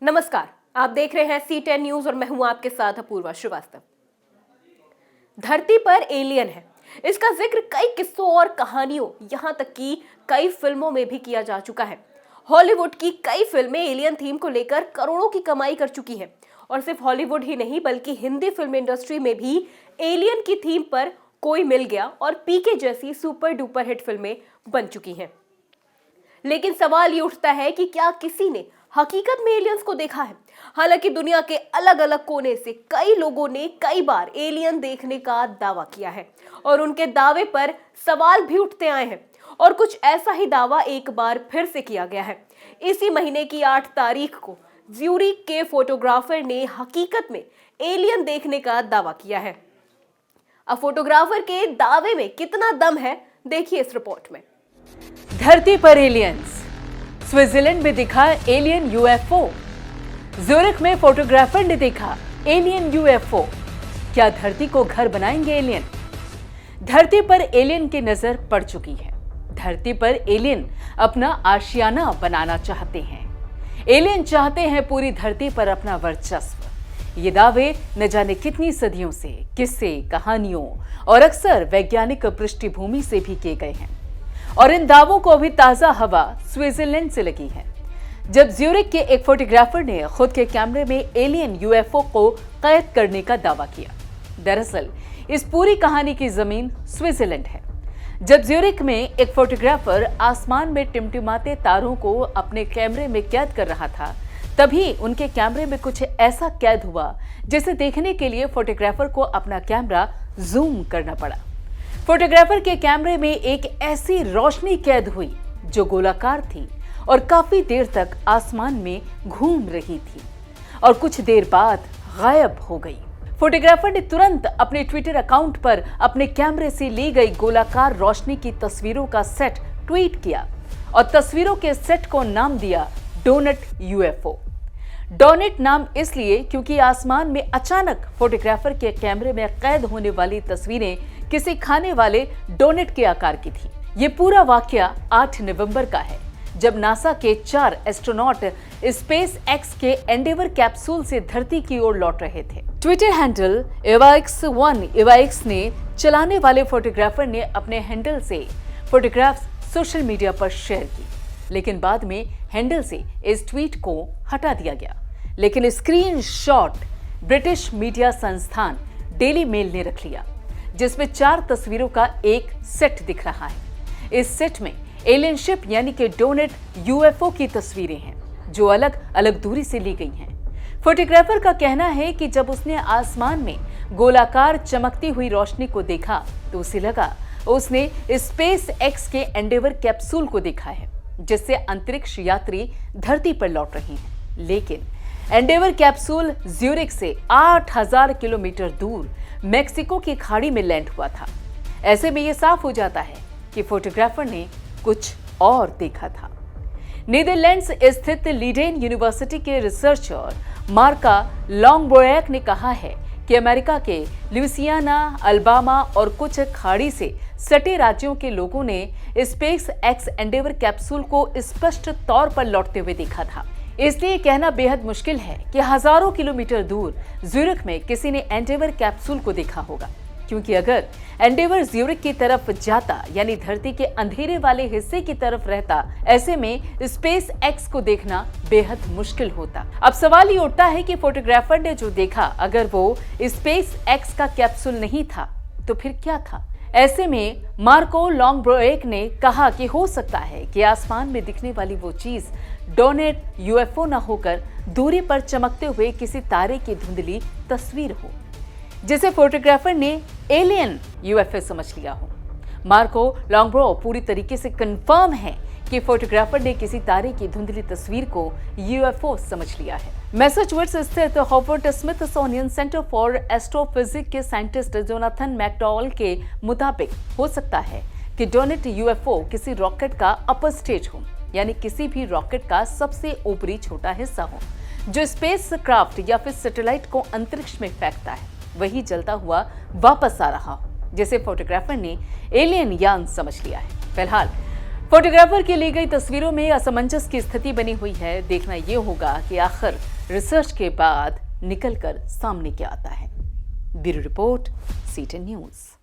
नमस्कार, आप देख रहे हैं C10 न्यूज और मैं हूं आपके साथ अपूर्वा श्रीवास्तव। धरती पर एलियन है, इसका जिक्र कई किस्सों और कहानियों, यहां तक कि कई फिल्मों में भी किया जा चुका है। हॉलीवुड की कई फिल्में एलियन थीम को लेकर करोड़ों की कमाई कर चुकी हैं और सिर्फ हॉलीवुड ही नहीं बल्कि हिंदी फिल्म इंडस्ट्री में भी एलियन की थीम पर कोई मिल गया और पीके जैसी सुपर डुपर हिट फिल्में बन चुकी हैं। लेकिन सवाल ये उठता है कि क्या किसी ने हकीकत में एलियंस को देखा है? हालांकि दुनिया के अलग अलग कोने से कई लोगों ने कई बार एलियन देखने का दावा किया है और उनके दावे पर सवाल भी उठते आए हैं और कुछ ऐसा ही दावा एक बार फिर से किया गया है। इसी महीने की 8 तारीख को ज्यूरिख के फोटोग्राफर ने हकीकत में एलियन देखने का दावा किया है। अब फोटोग्राफर के दावे में कितना दम है, देखिए इस रिपोर्ट में। धरती पर एलियंस, स्विट्जरलैंड में दिखा एलियन यूएफओ। ज्यूरिख में फोटोग्राफर ने देखा एलियन यूएफओ। क्या धरती को घर बनाएंगे एलियन? धरती पर एलियन की नजर पड़ चुकी है। धरती पर एलियन अपना आशियाना बनाना चाहते हैं। एलियन चाहते हैं पूरी धरती पर अपना वर्चस्व। ये दावे न जाने कितनी सदियों से किस्से, कहानियों और अक्सर वैज्ञानिक पृष्ठभूमि से भी किए गए हैं और इन दावों को अभी ताजा हवा स्विट्जरलैंड से लगी है, जब ज्यूरिख के एक फोटोग्राफर ने खुद के कैमरे में एलियन यूएफओ को कैद करने का दावा किया। दरअसल इस पूरी कहानी की जमीन स्विट्जरलैंड है। जब ज्यूरिख में एक फोटोग्राफर आसमान में टिमटिमाते तारों को अपने कैमरे में कैद कर रहा था, तभी उनके कैमरे में कुछ ऐसा कैद हुआ जिसे देखने के लिए फोटोग्राफर को अपना कैमरा जूम करना पड़ा। फोटोग्राफर के कैमरे में एक ऐसी रोशनी कैद हुई जो गोलाकार थी और काफी देर तक आसमान में घूम रही थी और कुछ देर बाद गायब हो गई। फोटोग्राफर ने तुरंत अपने ट्विटर अकाउंट पर अपने कैमरे से ली गई गोलाकार रोशनी की तस्वीरों का सेट ट्वीट किया और तस्वीरों के सेट को नाम दिया डोनट यूएफओ। डोनट नाम इसलिए क्योंकि आसमान में अचानक फोटोग्राफर के कैमरे में कैद होने वाली तस्वीरें किसी खाने वाले डोनट के आकार की थी। ये पूरा वाकया 8 नवंबर का है, जब नासा के 4 एस्ट्रोनॉट स्पेस एक्स के एंडेवर कैप्सूल से धरती की ओर लौट रहे थे। ट्विटर हैंडल EvaX ने चलाने वाले फोटोग्राफर ने अपने हैंडल से फोटोग्राफ्स सोशल मीडिया पर शेयर की, लेकिन बाद में हैंडल से इस ट्वीट को हटा दिया गया। लेकिन स्क्रीनशॉट ब्रिटिश मीडिया संस्थान डेली मेल ने रख लिया, जिसमें 4 तस्वीरों का एक सेट दिख रहा है। इस सेट में एलियन शिप यानी कि डोनट यूएफओ की तस्वीरें हैं जो अलग अलग दूरी से ली गई हैं। फोटोग्राफर का कहना है कि जब उसने आसमान में गोलाकार चमकती हुई रोशनी को देखा तो उसे लगा उसने स्पेस एक्स के एंडेवर कैप्सूल को देखा है, जिससे अंतरिक्ष यात्री धरती पर लौट रहे हैं। लेकिन एंडेवर कैप्सूल ज्यूरिख से 8000 किलोमीटर दूर मेक्सिको की खाड़ी में लैंड हुआ था। ऐसे में यह साफ हो जाता है कि फोटोग्राफर ने कुछ और देखा था। नीदरलैंड्स स्थित लीडेन यूनिवर्सिटी के रिसर्चर मार्का लॉन्गब्रोएक ने कहा है कि अमेरिका के लुइसियाना, अल्बामा और कुछ खाड़ी से सटे राज्यों के लोगों ने स्पेस एक्स एंडेवर कैप्सूल को स्पष्ट तौर पर लौटते हुए देखा था। इसलिए कहना बेहद मुश्किल है कि हजारों किलोमीटर दूर ज्यूरिख में किसी ने एंडेवर कैप्सूल को देखा होगा, क्योंकि अगर एंडेवर ज्यूरिख की तरफ जाता यानी धरती के अंधेरे वाले हिस्से की तरफ रहता, ऐसे में स्पेस एक्स को देखना बेहद मुश्किल होता। अब सवाल ये उठता है कि फोटोग्राफर ने जो देखा, अगर वो स्पेस एक्स का कैप्सूल नहीं था तो फिर क्या था? ऐसे में मार्को लॉन्गब्रोएक ने कहा कि हो सकता है कि आसमान में दिखने वाली वो चीज डोनट यूएफओ न होकर दूरी पर चमकते हुए किसी तारे की धुंधली तस्वीर हो, जिसे फोटोग्राफर ने एलियन यूएफओ समझ लिया हो। मार्को लॉन्गब्रो पूरी तरीके से कंफर्म है कि फोटोग्राफर ने किसी तारे की धुंधली तस्वीर को यूएफओ समझ लिया है। मैसाचुसेट्स स्थित Howard Smithsonian centre for astrophysics के साइंटिस्ट जोनाथन मैकडॉल के मुताबिक हो सकता है कि डोनट यूएफओ किसी रॉकेट का अपर स्टेज हो, यानी किसी भी रॉकेट का सबसे ऊपरी छोटा हिस्सा हो जो स्पेस क्राफ्ट या फिर सैटेलाइट को अंतरिक्ष में फेंकता है, वही जलता हुआ वापस आ रहा हो, जिसे फोटोग्राफर ने एलियन यान समझ लिया है। फिलहाल फोटोग्राफर की ली गई तस्वीरों में असमंजस की स्थिति बनी हुई है। देखना यह होगा कि आखिर रिसर्च के बाद निकलकर सामने क्या आता है। Bureau report, C10 news.